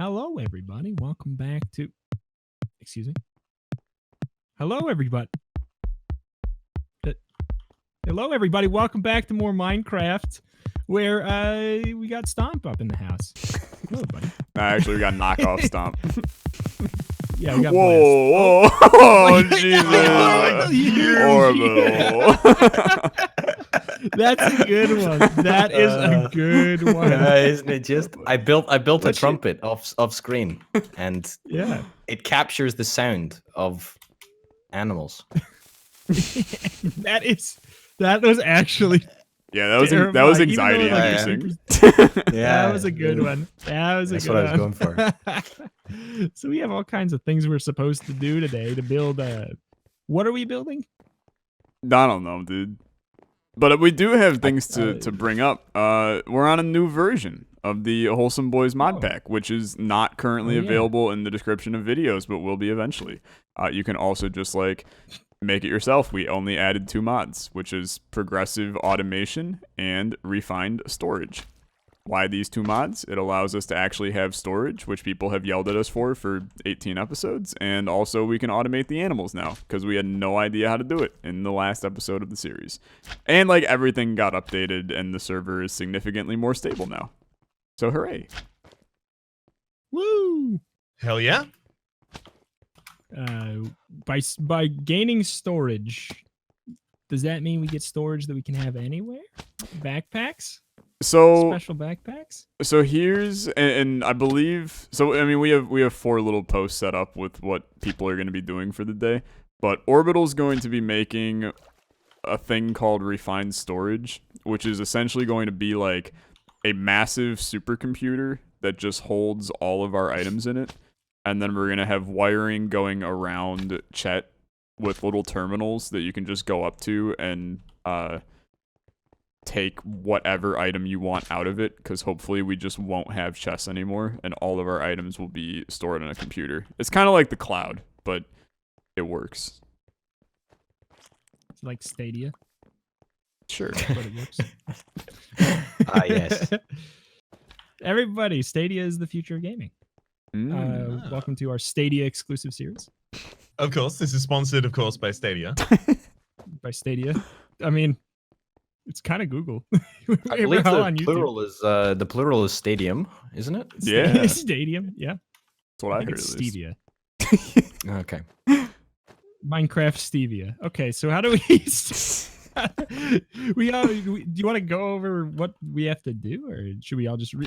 Hello, everybody. Welcome back to. Excuse me. Hello, everybody. Hello, everybody. Welcome back to more Minecraft, where we got Stomp up in the house. Hello, buddy. Actually, we got knockoff Stomp. Yeah, we got whoa, Blast. oh, Jesus. Orbital. That's a good one. That is a good one. Isn't it just? I built a trumpet off screen, and yeah, it captures the sound of animals. That was actually Yeah, that was anxiety inducing. Yeah, that was a good one. That's what I was going for. So we have all kinds of things we're supposed to do today to build. What are we building? I don't know, dude. But we do have things to bring up. We're on a new version of the Wholesome Bois mod pack, which is not currently available in the description of videos, but will be eventually. You can also just make it yourself. We only added 2 mods, which is progressive automation and refined storage. Why these 2 mods? It allows us to actually have storage, which people have yelled at us for 18 episodes, and also we can automate the animals now, because we had no idea how to do it in the last episode of the series. And everything got updated, and the server is significantly more stable now. So hooray. Woo! Hell yeah. By gaining storage, does that mean we get storage that we can have anywhere? Backpacks? So special backpacks. So here's and I believe so. I mean, we have 4 little posts set up with what people are going to be doing for the day. But Orbital's going to be making a thing called refined storage, which is essentially going to be like a massive supercomputer that just holds all of our items in it, and then we're gonna have wiring going around Chet with little terminals that you can just go up to and take whatever item you want out of it, because hopefully we just won't have chests anymore and all of our items will be stored on a computer. It's kind of like the cloud, but it works. It's like Stadia. Sure. That's what it works. Yes. Everybody, Stadia is the future of gaming. Welcome to our Stadia exclusive series. Of course, this is sponsored, of course, by Stadia. By Stadia. I mean, it's kind of Google. I believe the plural is stadium, isn't it? Yeah. Stadium, yeah. That's what I heard. It's Stevia. Okay. Minecraft Stevia. Okay, so how do we... do you want to go over what we have to do, or should we all just I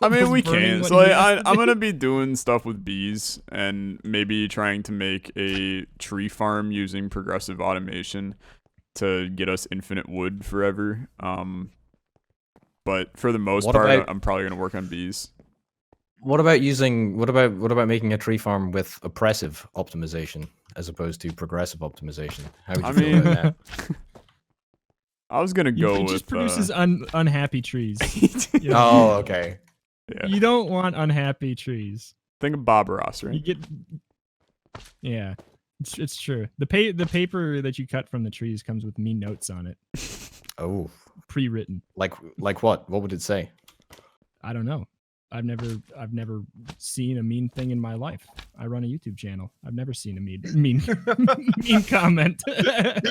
mean, we can. So I'm gonna be doing stuff with bees and maybe trying to make a tree farm using progressive automation to get us infinite wood forever. But for the most part, I'm probably gonna work on bees. What about making a tree farm with oppressive optimization as opposed to progressive optimization? How would you feel about that? I was gonna go with. It just produces unhappy trees. Oh, okay. Yeah. You don't want unhappy trees. Think of Bob Ross, right? You get. Yeah, it's true. The paper that you cut from the trees comes with mean notes on it. Oh, pre-written. Like what? What would it say? I don't know. I've never seen a mean thing in my life. I run a YouTube channel. I've never seen a mean comment. I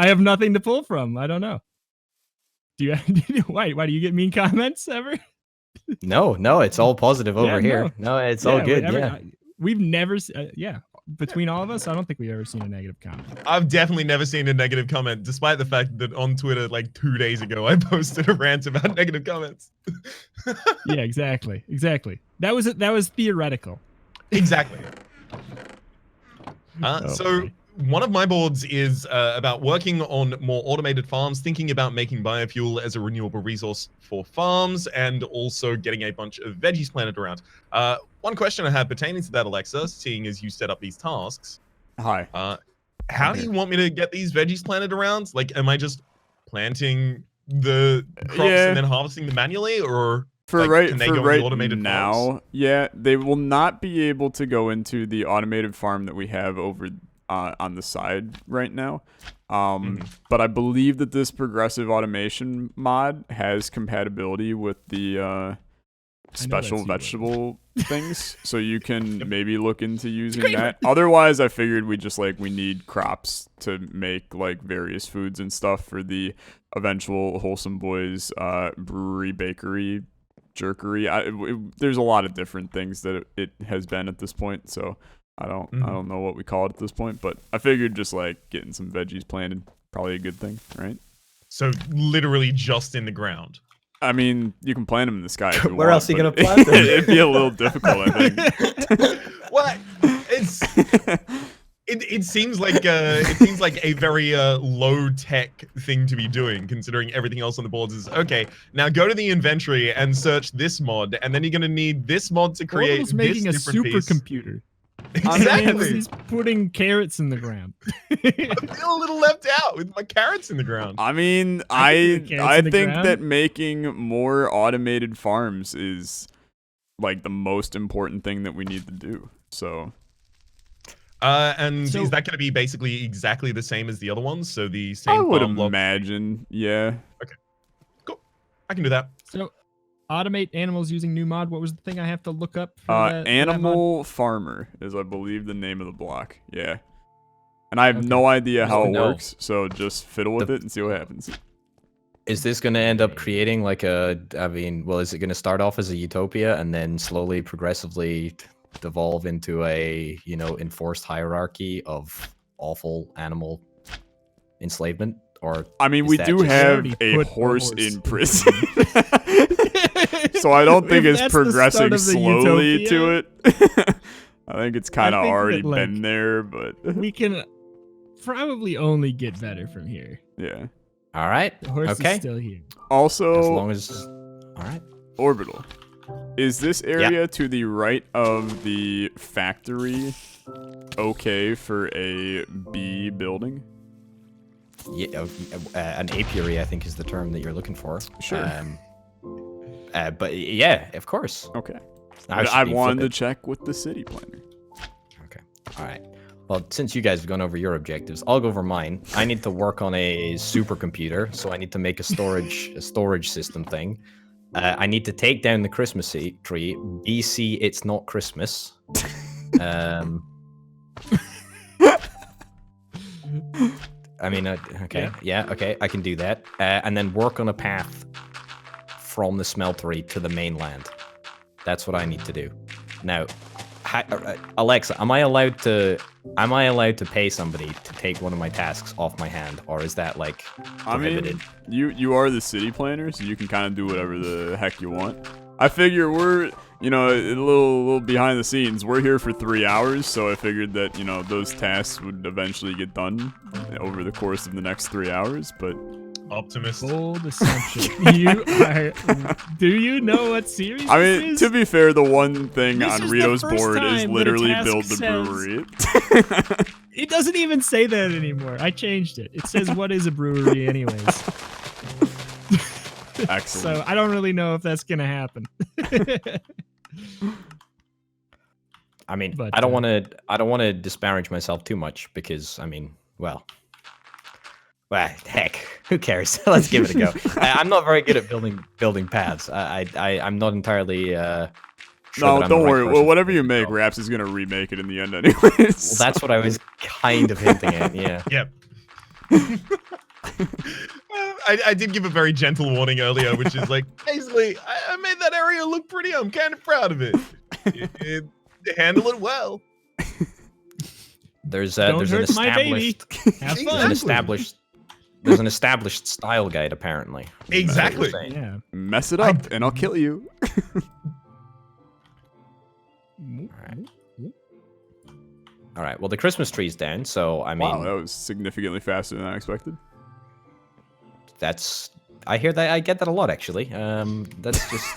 have nothing to pull from. I don't know. Do you? Why do you get mean comments ever? No, it's all positive over here. No, it's all good. We've never. Between all of us, I don't think we've ever seen a negative comment. I've definitely never seen a negative comment, despite the fact that on Twitter, 2 days ago, I posted a rant about negative comments. Yeah, exactly. That was theoretical. Exactly. One of my boards is about working on more automated farms, thinking about making biofuel as a renewable resource for farms, and also getting a bunch of veggies planted around. One question I have pertaining to that, Alexa, seeing as you set up these tasks. Hi. How do you want me to get these veggies planted around? Am I just planting the crops and then harvesting them manually, or can they go in the automated farms? Yeah, they will not be able to go into the automated farm that we have over on the side right now. But I believe that this progressive automation mod has compatibility with the special that's you, vegetable things, so you can maybe look into using that. Otherwise, I figured we need crops to make like various foods and stuff for the eventual Wholesome Bois brewery, bakery, jerkery. There's a lot of different things that it has been at this point, so I don't know what we call it at this point, but I figured just like getting some veggies planted, probably a good thing, right? So literally just in the ground. I mean, you can plant them in the sky if you Where want, else are you but gonna plant them? It'd be a little difficult, I think. What? It seems like a very low tech thing to be doing, considering everything else on the boards is okay. Now go to the inventory and search this mod, and then you're gonna need this mod to create Orbital's making this a different piece. supercomputer. Exactly. He's putting carrots in the ground. I feel a little left out with my carrots in the ground. I mean, I think the carrots I in the think ground. that making more automated farms is like the most important thing that we need to do. So And So- is that going to be basically exactly the same as the other ones? So the same I would farm block? imagine, yeah. Cool. I can do that. So, automate animals using new mod. What was the thing I have to look up? For that mod? Animal Farmer is, I believe, the name of the block. Yeah. And I have Okay. no idea how it No. works, so just fiddle with it and see what happens. Is this going to end up creating like a? I mean, well, is it going to start off as a utopia and then slowly, progressively devolve into a enforced hierarchy of awful animal enslavement? Or I mean, is we that do just- have already a put a horse horse in in prison. So I don't think If it's that's the start progressing of the slowly utopia, to it. I think it's kind of think that, already like, been there, but we can probably only get better from here. yeah. all right, The horse okay. is still here. Also, As long as all right. Orbital. Is this area to the right of the factory okay for a bee building? Yeah, an apiary, I think, is the term that you're looking for. Sure. But yeah, of course. Okay. I should I be wanted to flippant. check with the city planner. Okay. All right. Well, since you guys have gone over your objectives, I'll go over mine. I need to work on a supercomputer, so I need to make a storage system thing. I need to take down the Christmas tree. BC, it's not Christmas. I mean, okay, yeah, okay, I can do that. And then work on a path from the smeltery to the mainland. That's what I need to do. Now, Alexa, am I allowed to pay somebody to take one of my tasks off my hand, or is that like prohibited? I mean, you are the city planner, so you can kind of do whatever the heck you want. I figure we're, a little behind the scenes. We're here for 3 hours, so I figured that, those tasks would eventually get done over the course of the next 3 hours, but... Optimist. Bold assumption. Do you know what series I this mean, is? to be fair, the one thing This on is the Rito's first board is time that a literally task build the says- brewery. It doesn't even say that anymore. I changed it. It says, what is a brewery anyways? Excellent. So I don't really know if that's going to happen. I mean, But, I don't want to disparage myself too much because, I mean, well, heck, who cares? Let's give it a go. I'm not very good at building paths. I'm not entirely. Sure No, that I'm the don't right worry. person Well, for whatever this you make, job. Raps is gonna remake it in the end anyways. Well, that's what I was kind of hinting at. Yeah. Yep. I did give a very gentle warning earlier, which is like, basically, I made that area look pretty. I'm kind of proud of it. It handle it well. There's Don't an hurt my baby. established Have Exactly. fun. there's an established style guide apparently. Exactly. That's what you're saying. Yeah. Mess it up, and I'll kill you. All right. Well, the Christmas tree's down, so I mean, Wow, that was significantly faster than I expected. that's. I hear that. I get that a lot, actually. That's just.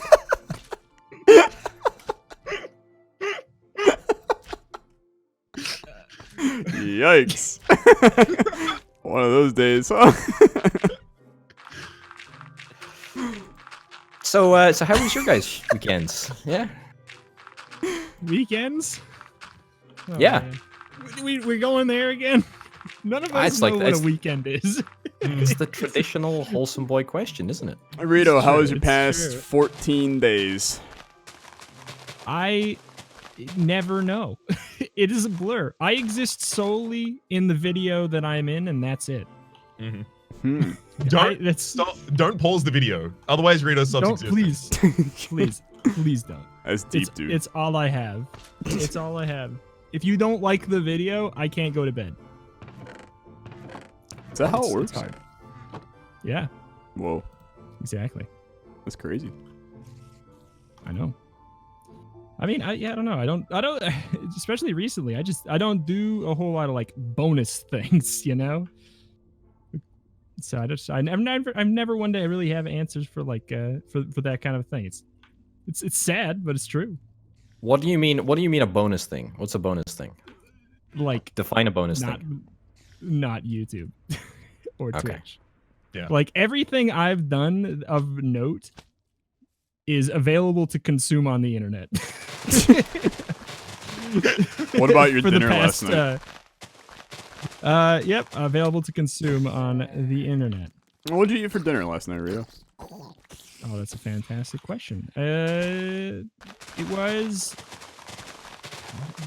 Yikes. One of those days, huh? So how was your guys' weekends? Yeah. Weekends? Oh, Yeah. man. We're going there again? None of Ah, us it's know like- what a it's- weekend is. It's the traditional wholesome boy question, isn't it? Rito, how true, was your it's past true. 14 days? I never know. It is a blur. I exist solely in the video that I'm in, and that's it. Mm-hmm. Don't pause the video. Otherwise, Rito stops existing. Please don't. That's deep, dude. It's all I have. It's all I have. If you don't like the video, I can't go to bed. Is that how it works? It's hard. Yeah. Whoa. Exactly. That's crazy. I know. I mean, I don't know. I don't, especially recently, I don't do a whole lot of like bonus things, you know? So I've never one day really have answers for like, for that kind of thing. It's sad, but it's true. What do you mean? What do you mean a bonus thing? What's a bonus thing? Like define a bonus thing. Not YouTube or Okay. Twitch. Yeah. Like everything I've done of note is available to consume on the internet. What about your dinner last night? Yep, available to consume on the internet. What did you eat for dinner last night, Rito? Oh, that's a fantastic question. It was.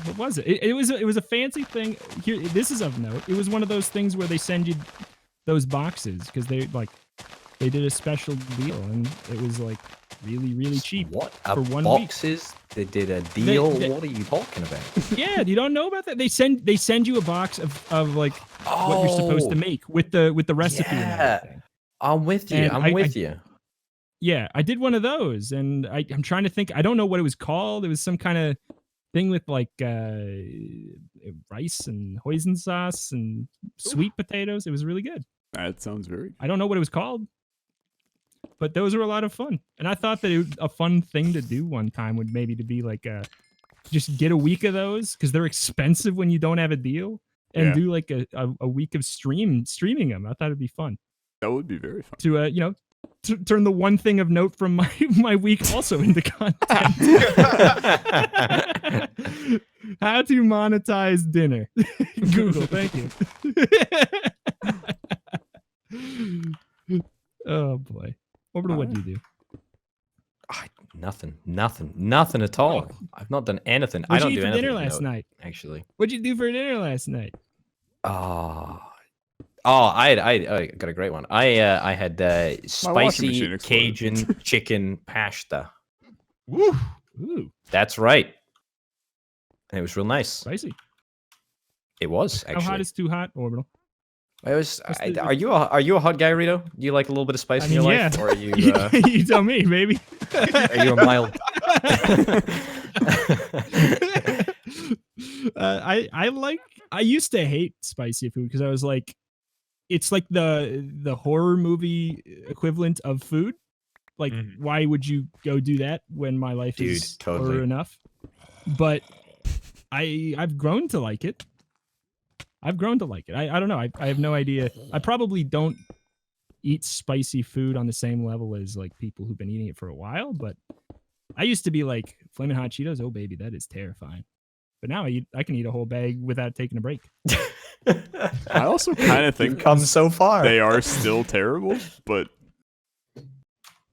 What was it? It was a fancy thing. Here, this is of note. It was one of those things where they send you those boxes because they did a special deal and it was like really cheap. What? For 1 boxes? week. They did a deal? What are you talking about? Yeah, you don't know about that? They send you a box of like what you're supposed to make with the recipe. And everything. I'm with you. And I'm with you. Yeah, I did one of those, and I'm trying to think. I don't know what it was called. It was some kind of thing with like rice and hoisin sauce and sweet potatoes. It was really good. That sounds very good. I don't know what it was called, but those were a lot of fun. And I thought that a fun thing to do one time would maybe to be like just get a week of those because they're expensive when you don't have a deal, and do like a week of streaming them. I thought it'd be fun. That would be very fun. To turn the one thing of note from my week also into content. How to monetize dinner. Google, thank you. Oh boy. Orbital, what do you do? Nothing at all. I've not done anything. I What'd don't you eat do for anything dinner last night? Actually. What'd you do for dinner last night? I got a great one. I had spicy Cajun chicken pasta. Woo! Ooh, That's right. And it was real nice. spicy. It was actually. How hot is too hot, Orbital? It was. Are you a hot guy, Rito? Do you like a little bit of spice in your life, or are you? You tell me, baby. Are you a mild? I used to hate spicy food because I was like, it's like the horror movie equivalent of food. Like, why would you go do that when my life is horror enough? But I've grown to like it. I don't know. I have no idea. I probably don't eat spicy food on the same level as like people who've been eating it for a while, but I used to be like Flamin' Hot Cheetos. Oh baby, that is terrifying. But now I can eat a whole bag without taking a break. I also kind of think come so far. They are still terrible, but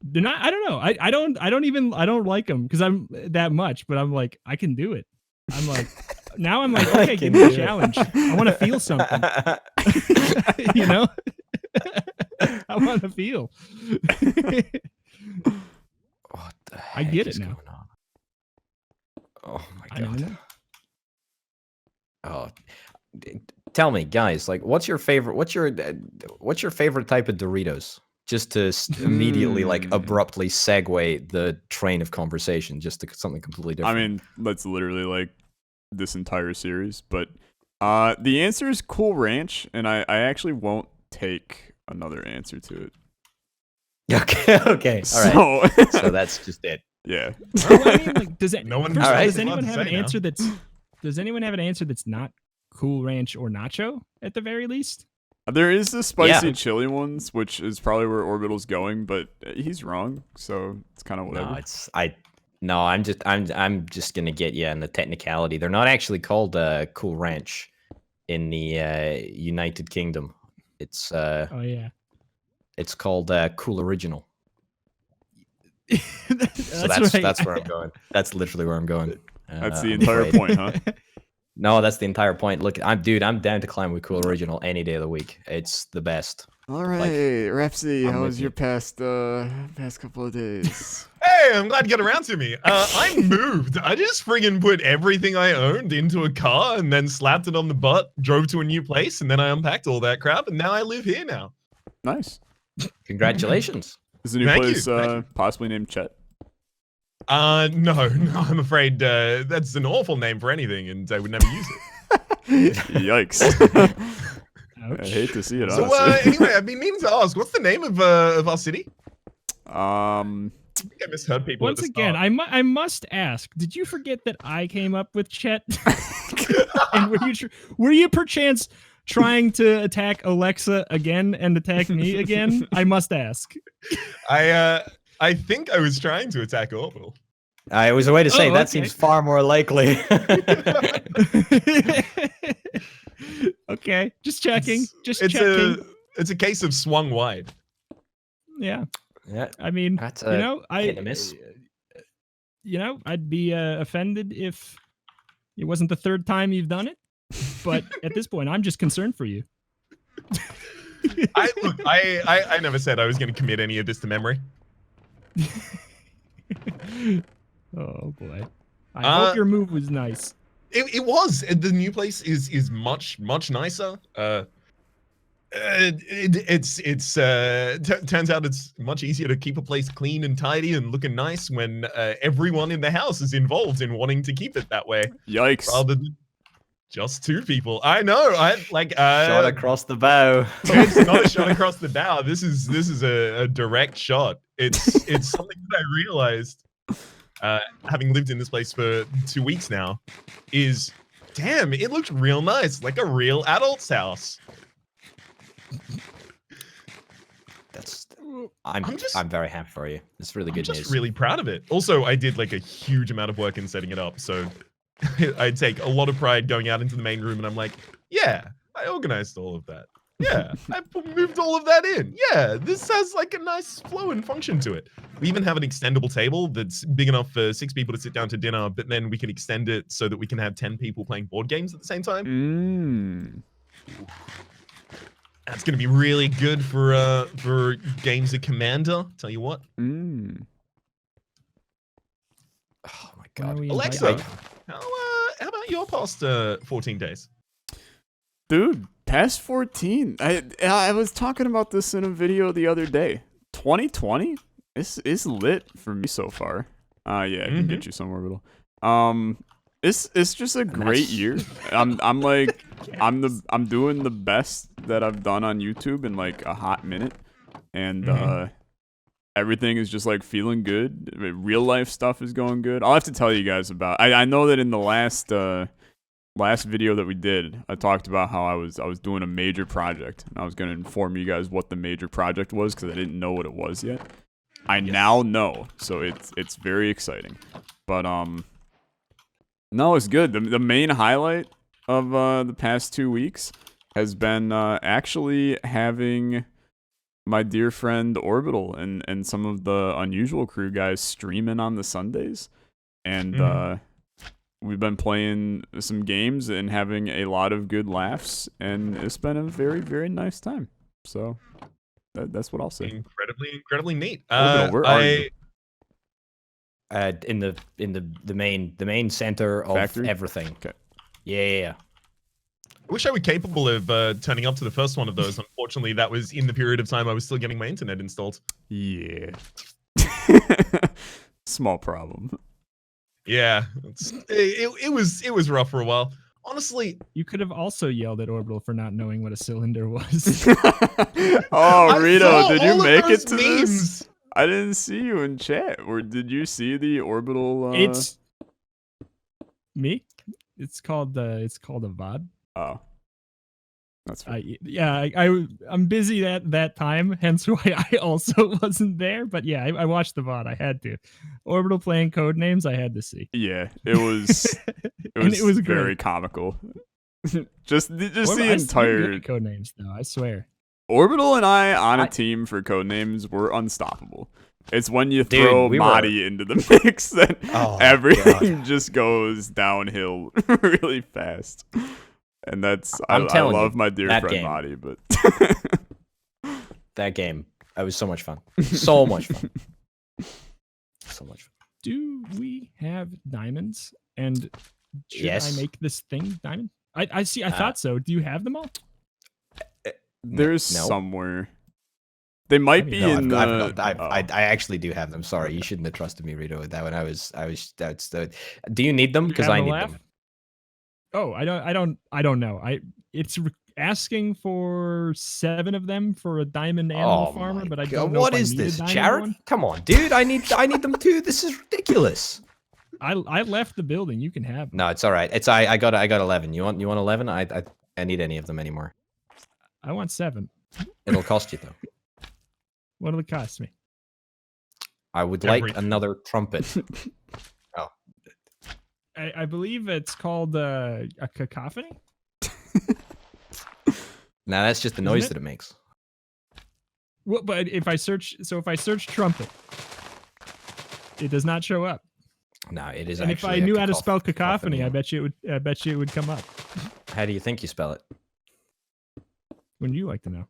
they're not. I don't know. I don't like them because I'm that much. But I'm like, I can do it. I'm like, now I'm like, okay, give me a challenge. I want to feel something. You know, I want to feel. What the heck I get it is now. going on? Oh my I don't god. know. Oh, tell me, guys, like, what's your favorite type of Doritos? Just to immediately, like, abruptly segue the train of conversation, just to something completely different. I mean, that's literally like this entire series. But the answer is Cool Ranch, and I actually won't take another answer to it. Okay, all right. So that's just it. Yeah. Well, I mean, like, does anyone have an answer that's? Does anyone have an answer that's not Cool Ranch or Nacho at the very least? There is the spicy chili ones, which is probably where Orbital's going, but he's wrong, so it's kind of whatever. I'm just gonna get you in the technicality. They're not actually called Cool Ranch in the United Kingdom. It's oh yeah, it's called Cool Original. So that's where I'm going. That's literally where I'm going. That's the I'm entire afraid. point, huh? No, that's the entire point. Look, I'm down to climb with Cool Original any day of the week. It's the best. All right, Rhapsody, I'm how with was your you. past couple of days? Hey, I'm glad you got around to me. I moved. I just friggin' put everything I owned into a car and then slapped it on the butt, drove to a new place, and then I unpacked all that crap, and now I live here now. Nice. Congratulations. Is the new Thank place you, thank you. possibly named Chet? No, I'm afraid that's an awful name for anything, and I would never use it. Yikes. I Ouch. hate to see it, So honestly. anyway, I've been meaning to ask, what's the name of our city? Um, I think I misheard people. Once at the again, start. I must ask: did you forget that I came up with Chet? And were you perchance trying to attack Olexa again and attack me again? I must ask. I think I was trying to attack Orbital. It was a way to say Oh, that okay. seems far more likely. Okay, just checking. Just It's checking. it's a case of swung wide. Yeah, Yeah, I mean, that's you know, hit and miss. I'd be offended if it wasn't the third time you've done it. But at this point, I'm just concerned for you. I never said I was going to commit any of this to memory. Oh boy, I hope your move was nice. It was. The new place is much nicer. Turns out it's much easier to keep a place clean and tidy and looking nice when everyone in the house is involved in wanting to keep it that way, yikes. rather than just two people. I know. Shot across the bow. It's not a shot across the bow. This is a direct shot. It's something that I realized, having lived in this place for 2 weeks now, is damn, it looked real nice, like a real adult's house. I'm very happy for you. It's really good I'm just news. really proud of it. Also, I did like a huge amount of work in setting it up, so I take a lot of pride going out into the main room, and I'm like, yeah, I organized all of that. Yeah, I moved all of that in. Yeah, this has like a nice flow and function to it. We even have an extendable table that's big enough for 6 people to sit down to dinner, but then we can extend it so that we can have 10 people playing board games at the same time. That's going to be really good for games of Commander. Tell you what. Oh my god. Alexa, how about your past 14 days? Dude, past 14. I was talking about this in a video the other day. 2020 is lit for me so far. Yeah, I can get you some Orbital. It's just a great year. I'm like I'm doing the best that I've done on YouTube in like a hot minute, and everything is just like feeling good. Real life stuff is going good. I'll have to tell you guys about. I know that in the last video that we did, I talked about how I was doing a major project, and I was going to inform you guys what the major project was because I didn't know what it was yet. I now know, so it's very exciting. But no, it's good. The main highlight of the past 2 weeks has been actually having my dear friend Orbital and some of the Unusual Crew guys streaming on the Sundays, and we've been playing some games and having a lot of good laughs, and it's been a very, very nice time. So that's what I'll say. Incredibly neat. Orbital, where are you? In the main center of Factory? everything. Okay. Yeah. I wish I were capable of turning up to the first one of those. Unfortunately, that was in the period of time I was still getting my internet installed. Yeah. Small problem. Yeah, it was rough for a while. Honestly, You could have also yelled at Orbital for not knowing what a cylinder was. Oh, I Rito, saw did you all of make those it to memes. this? I didn't see you in chat. Or did you see the Orbital? It's me. It's called a VOD. Oh, that's fine. I'm busy at that time, hence why I also wasn't there. But yeah, I watched the VOD. I had to. Orbital playing code names. I had to see. Yeah, it was. It was very comical. just the entire code names though. I swear. Orbital and I on a team for Codenames were unstoppable. It's when you throw Madi into the mix that everything just goes downhill really fast. And that's I love my dear friend Madi, but that game, it was so much fun. So much fun. So much fun. Do we have diamonds? And should I make this thing diamond? I see. I thought so. Do you have them all? There's somewhere. They might be in the. I actually do have them. Sorry, you shouldn't have trusted me, Rito, with that one. Do you need them? Because I need them. Oh, I don't know. It's asking for 7 of them for a diamond animal farmer, but I don't know. What is this, Jared? Come on, dude. I need them too. This is ridiculous. I left the building. You can have them. No, it's all right. I got 11. You want 11? I need any of them anymore. I want 7. It'll cost you though. What'll it cost me? I would like another trumpet. Oh. I believe it's called a cacophony. Now that's just the noise that it makes. Well, but if I search trumpet, it does not show up. No, it is. And if I knew how to spell cacophony, I bet you it would come up. How do you think you spell it? Wouldn't you like to know?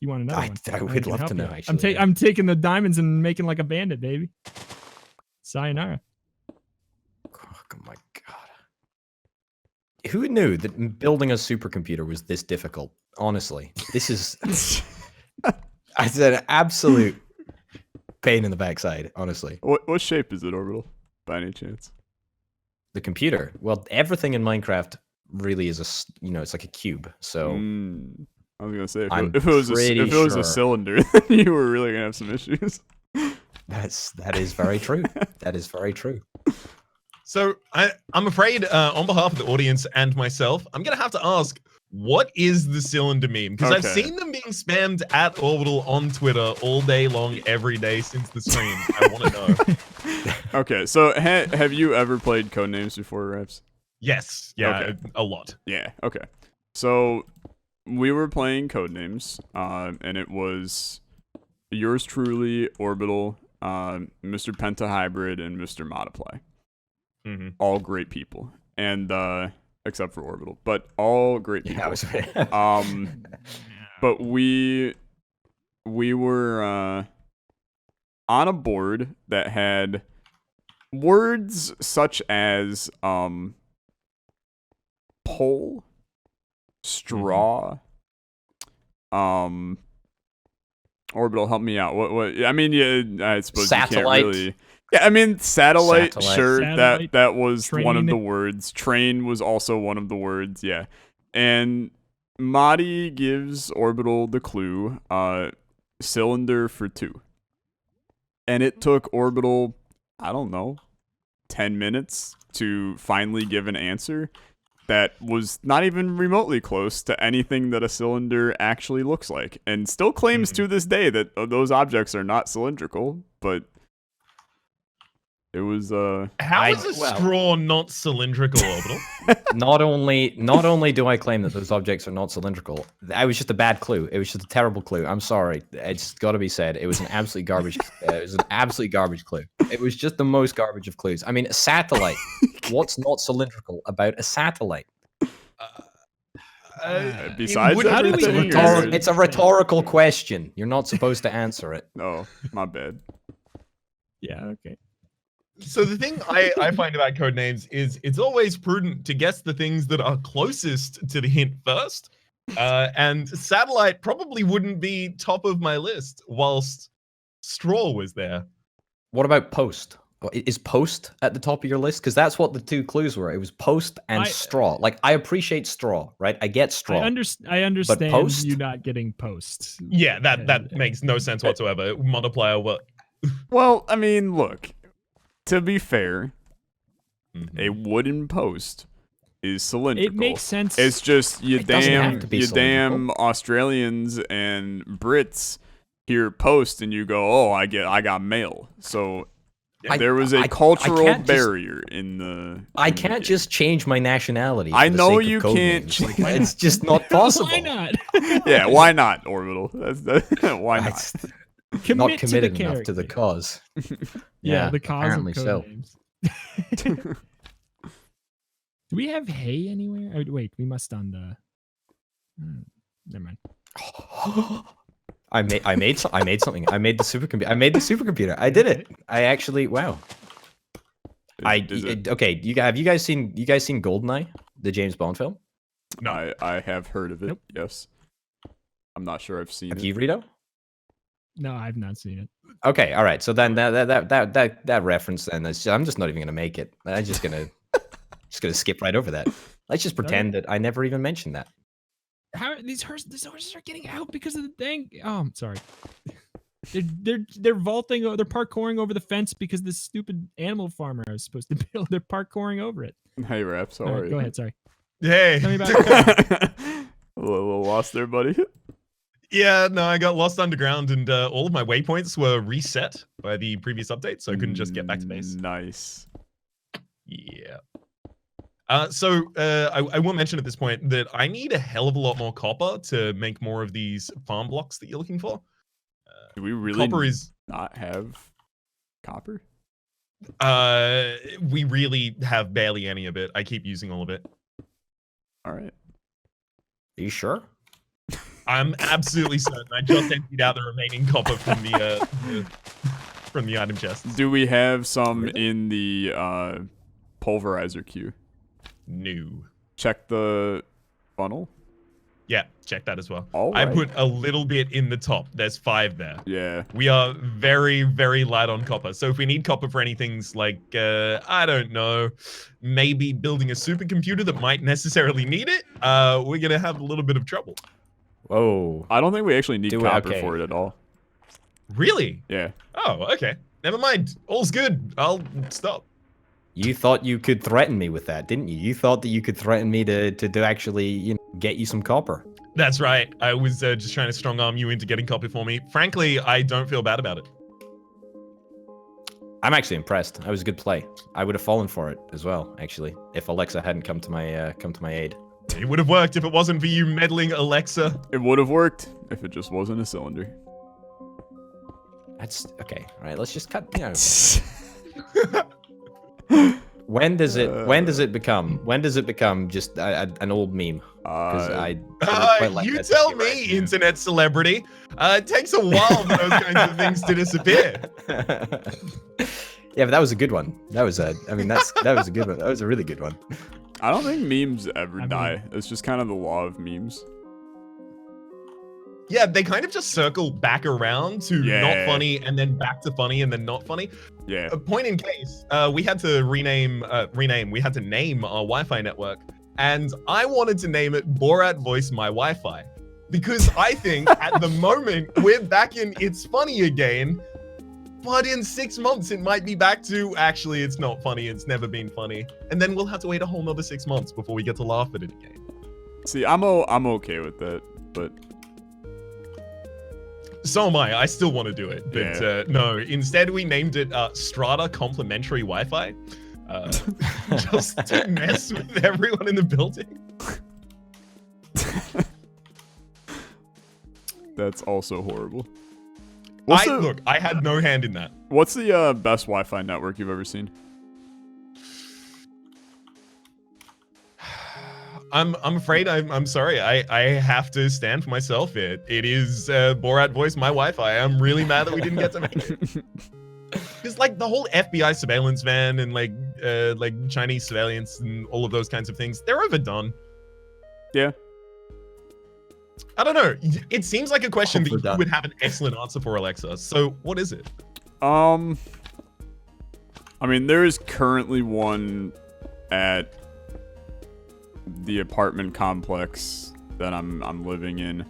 You want another one? I would love to know. Actually, I'm taking the diamonds and making like a bandit, baby. Sayonara. Oh my god! Who knew that building a supercomputer was this difficult? Honestly, this is. It's an absolute pain in the backside. Honestly. What shape is it, Orbital? By any chance? The computer. Well, everything in Minecraft really is it's like a cube. So. I was gonna say if it was a cylinder, then you were really gonna have some issues. That is very true. That is very true. So I'm afraid, on behalf of the audience and myself, I'm gonna have to ask, what is the cylinder meme? Because I've seen them being spammed at Orbital on Twitter all day long, every day since the stream. I want to know. Okay, so have you ever played Codenames before, Raps? Yes. Yeah, a lot. Yeah. Okay. So. We were playing Codenames, and it was yours truly, Orbital, Mr. Penta Hybrid, and Mr. Multiply. Mm-hmm. All great people, and except for Orbital, but all great people. But we were on a board that had words such as pole, straw, Orbital, help me out. What? I mean, yeah, I suppose satellite. You can't really. Yeah, I mean, satellite. Sure, satellite, that was train. One of the words. Train was also one of the words. Yeah, and Madi gives Orbital the clue. Cylinder for 2, and it took Orbital, I don't know, 10 minutes to finally give an answer that was not even remotely close to anything that a cylinder actually looks like, and still claims to this day that those objects are not cylindrical, but it was How is a straw not cylindrical, Orbital? Not only do I claim that those objects are not cylindrical, that was just a bad clue. It was just a terrible clue. I'm sorry. It's got to be said. It was an absolute garbage. It was an absolute garbage clue. It was just the most garbage of clues. I mean, a satellite. What's not cylindrical about a satellite? Besides everything, it's a rhetorical question. You're not supposed to answer it. Oh, my bad. Yeah. Okay. So the thing I find about Codenames is it's always prudent to guess the things that are closest to the hint first. And satellite probably wouldn't be top of my list whilst straw was there. What about post? Is post at the top of your list? Because that's what the 2 clues were. It was post and straw. Like, I appreciate straw, right? I get straw. I understand post? you not getting post. Yeah, that makes no sense whatsoever. Multiplier, what? Well, I mean, look. To be fair, a wooden post is cylindrical. It makes sense. It's just you damn Australians and Brits hear post and you go, oh, I got mail. So there was a cultural barrier in the. I can't just change my nationality. I know you can't. It's just not possible. Why not? Yeah, why not, Orbital? Why not? Commit committed to the enough to the character. cause. Yeah, the cause apparently of so. codenames. Do we have hay anywhere? Oh, wait, we must on the. Never mind. I made something. I made the supercomputer. I did it. I actually wow. Okay. Have you guys seen Goldeneye, the James Bond film? No. I have heard of it. Nope. Yes. I'm not sure I've seen Have it. you, Rito? No, I've not seen it. Okay, all right. So then that reference then I'm just not even gonna make it. I'm just gonna skip right over that. Let's just pretend that I never even mentioned that. How these horses are getting out because of the thing? Oh, I'm sorry. They're vaulting. They're parkouring over the fence because this stupid animal farmer I was supposed to build. They're parkouring over it. Hey, Raps, how All are right, you? go ahead. Sorry. Hey. Tell me about it. a little lost there, buddy. Yeah, no, I got lost underground, and all of my waypoints were reset by the previous update, so I couldn't just get back to base. Nice. Yeah. So I will mention at this point that I need a hell of a lot more copper to make more of these farm blocks that you're looking for. Do we really Copper is not have copper? we really have barely any of it. I keep using all of it. All right. Are you sure? I'm absolutely certain. I just emptied out the remaining copper from the item chest. Do we have some in the pulverizer queue? No. Check the funnel. Yeah, check that as well. All I right. put a little bit in the top. There's 5 there. Yeah. We are very, very light on copper. So if we need copper for anything like, I don't know, maybe building a supercomputer that might necessarily need it, we're going to have a little bit of trouble. Whoa. I don't think we actually need Do it, copper okay. for it at all. Really? Yeah. Oh, okay. Never mind. All's good. I'll stop. You thought you could threaten me with that, didn't you? You thought that you could threaten me to actually get you some copper. That's right. I was just trying to strong arm you into getting copper for me. Frankly, I don't feel bad about it. I'm actually impressed. That was a good play. I would have fallen for it as well, actually, if Olexa hadn't come to my aid. It would have worked if it wasn't for you meddling Olexa. It would have worked if it just wasn't a cylinder. That's okay. All right, let's just cut. When does it become just an old meme? Because I don't quite like you that tell to be me, right. internet celebrity. It takes a while for those kinds of things to disappear. Yeah, but that was a good one. That was a good one. That was a really good one. I don't think memes ever die. It's just kind of the law of memes. Yeah, they kind of just circle back around to not funny and then back to funny and then not funny. Yeah. A point in case, we had to name our Wi-Fi network, and I wanted to name it Borat Voice My Wi-Fi, because I think at the moment we're back in It's Funny again, but in 6 months it might be back to actually it's not funny, it's never been funny, and then we'll have to wait a whole nother 6 months before we get to laugh at it again. See, I'm okay with that, but so am I. I still want to do it, but Yeah. no. Instead, we named it Strata Complementary Wi-Fi, just to mess with everyone in the building. that's also horrible. Look, I had no hand in that. What's the best Wi-Fi network you've ever seen? I'm afraid I'm sorry. I have to stand for myself. It is Borat Voice My Wi-Fi. I'm really mad that we didn't get to make it. Because like the whole FBI surveillance van and like Chinese surveillance and all of those kinds of things, they're overdone. Yeah. I don't know. It seems like a question that you Overdone. would have an excellent answer for, Alexa. So what is it? I mean, there is currently one at the apartment complex that I'm living in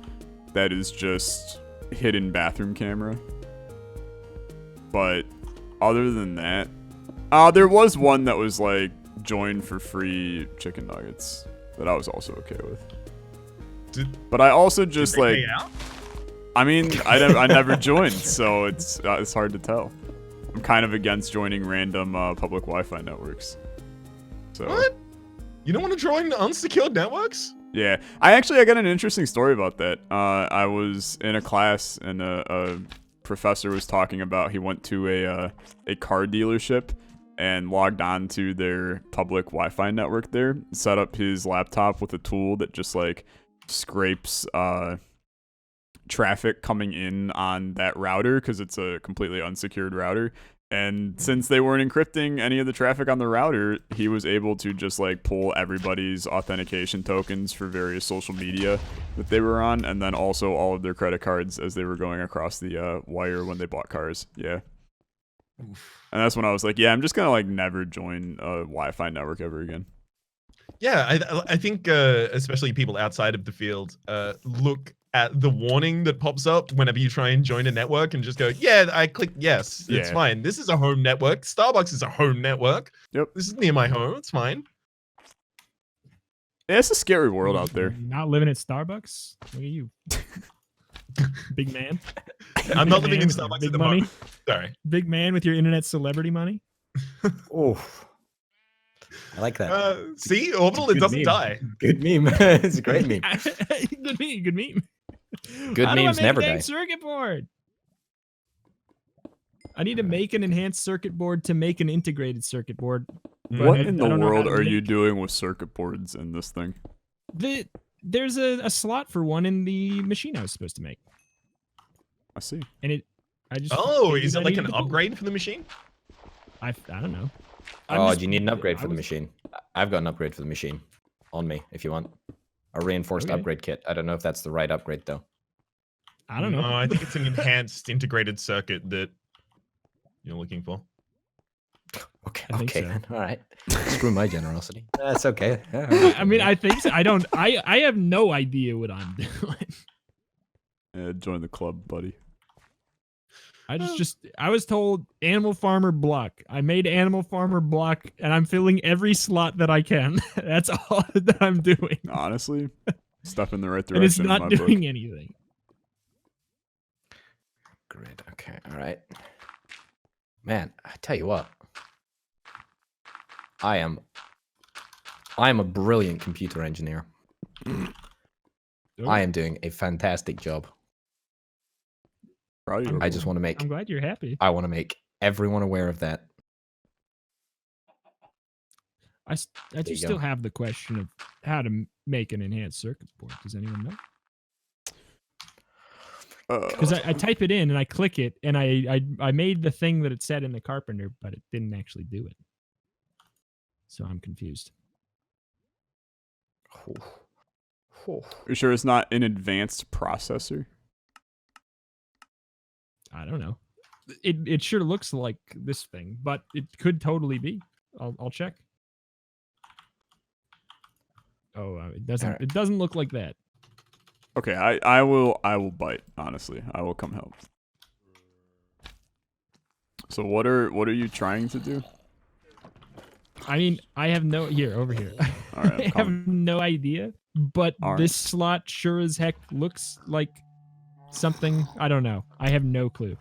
that is just hidden bathroom camera. But other than that, there was one that was like join for free chicken nuggets that I was also okay with. But I also just Did they like, pay out? I mean, I never joined, so it's hard to tell. I'm kind of against joining random public Wi-Fi networks. So. What? You don't want to join unsecured networks? Yeah, I got an interesting story about that. I was in a class in a professor was talking about. He went to a car dealership and logged on to their public Wi-Fi network there, set up his laptop with a tool that just like scrapes traffic coming in on that router because it's a completely unsecured router. And since they weren't encrypting any of the traffic on the router, he was able to just like pull everybody's authentication tokens for various social media that they were on, and then also all of their credit cards as they were going across the wire when they bought cars. Yeah. Oof. And that's when I was like, yeah, I'm just gonna like never join a Wi-Fi network ever again. Yeah, I think especially people outside of the field look at the warning that pops up whenever you try and join a network and just go, yeah, I click yes, it's fine. This is a home network. Starbucks is a home network. Yep. This is near my home. It's fine. Yeah, it's a scary world out there. Not living at Starbucks? Look at you. Big man. I'm not living in Starbucks at the moment. Sorry. Big man with your internet celebrity money. Oh. I like that. See, Orbital, it doesn't die. Good meme. It's a great meme. Good meme. Good meme. Good memes never die. Circuit board. I need to make an enhanced circuit board to make an integrated circuit board. What in the world are you doing with circuit boards in this thing? There's a slot for one in the machine I was supposed to make. I see. And I just. Oh, is it like an upgrade for the machine? I don't know. Oh, do you need an upgrade for the machine? I've got an upgrade for the machine on me if you want. A reinforced upgrade kit. I don't know if that's the right upgrade though. I don't know. No, I think it's an enhanced integrated circuit that you're looking for. Okay, so. Then. All right. Screw my generosity. That's okay. I mean, I think so. I have no idea what I'm doing. Yeah, join the club, buddy. I was told Animal Farmer block. I made Animal Farmer block, and I'm filling every slot that I can. That's all that I'm doing. Honestly, step in the right direction. And it's not doing anything. Grid. Okay. All right. Man, I tell you what. I am a brilliant computer engineer. I am doing a fantastic job. I just want to make. I'm glad you're happy. I want to make everyone aware of that. I do still have the question of how to make an enhanced circuit board. Does anyone know? Because I type it in and I click it and I made the thing that it said in the Carpenter, but it didn't actually do it. So I'm confused. You sure it's not an advanced processor? I don't know. It sure looks like this thing, but it could totally be. I'll check. Oh, it doesn't. Right. It doesn't look like that. Okay, I will bite. Honestly, I will come help. So what are you trying to do? I mean, I have no over here. All right, I have no idea, but this slot sure as heck looks like something. I don't know. I have no clue.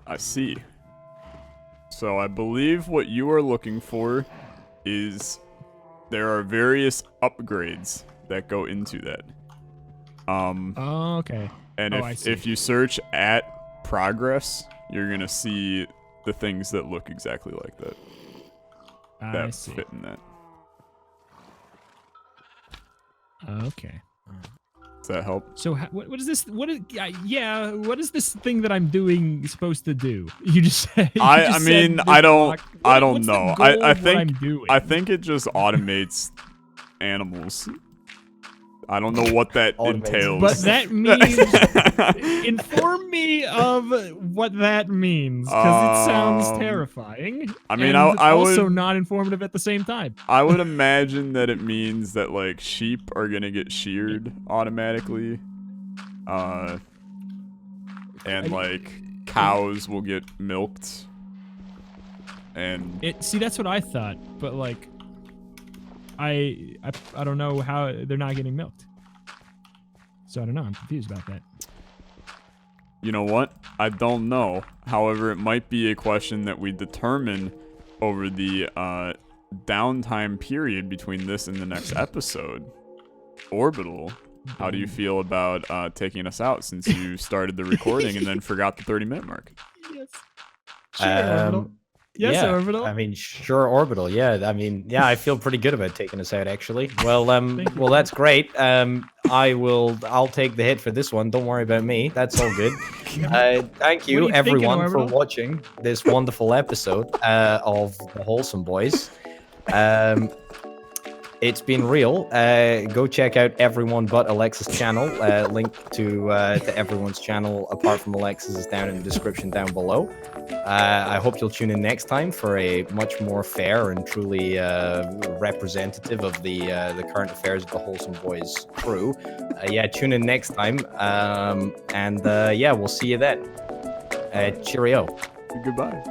I see. So I believe what you are looking for is there are various upgrades that go into that. Oh, okay. And if you search at progress, you're gonna see the things that look exactly like that. I see. Fit in that. Okay. Does that help? So what is this? What is this thing that I'm doing supposed to do? You just said. I mean, I don't know. I think it just automates animals. I don't know what that entails. But that means inform me of what that means, because it sounds terrifying. I mean, and I also would, not informative at the same time. I would imagine that it means that like sheep are gonna get sheared automatically, and like cows will get milked. And see, that's what I thought, but like. I don't know how they're not getting milked. So I don't know. I'm confused about that. You know what? I don't know. However, it might be a question that we determine over the downtime period between this and the next episode. Orbital, how do you feel about taking us out since you started the recording and then forgot the 30-minute mark? Yes. Sure, Orbital. Yes, yeah, Orbital. I mean, sure, Orbital. Yeah, I mean, yeah, I feel pretty good about taking us out, actually. Well, well, that's great. I'll take the hit for this one. Don't worry about me. That's all good. Thank you, everyone, for watching this wonderful episode of the Wholesome Boys. It's been real. Go check out everyone but Olexa's channel. Link to everyone's channel apart from Olexa's is down in the description down below. I hope you'll tune in next time for a much more fair and truly representative of the current affairs of the Wholesome Boys crew. Yeah, tune in next time. Yeah, we'll see you then. Cheerio. Goodbye.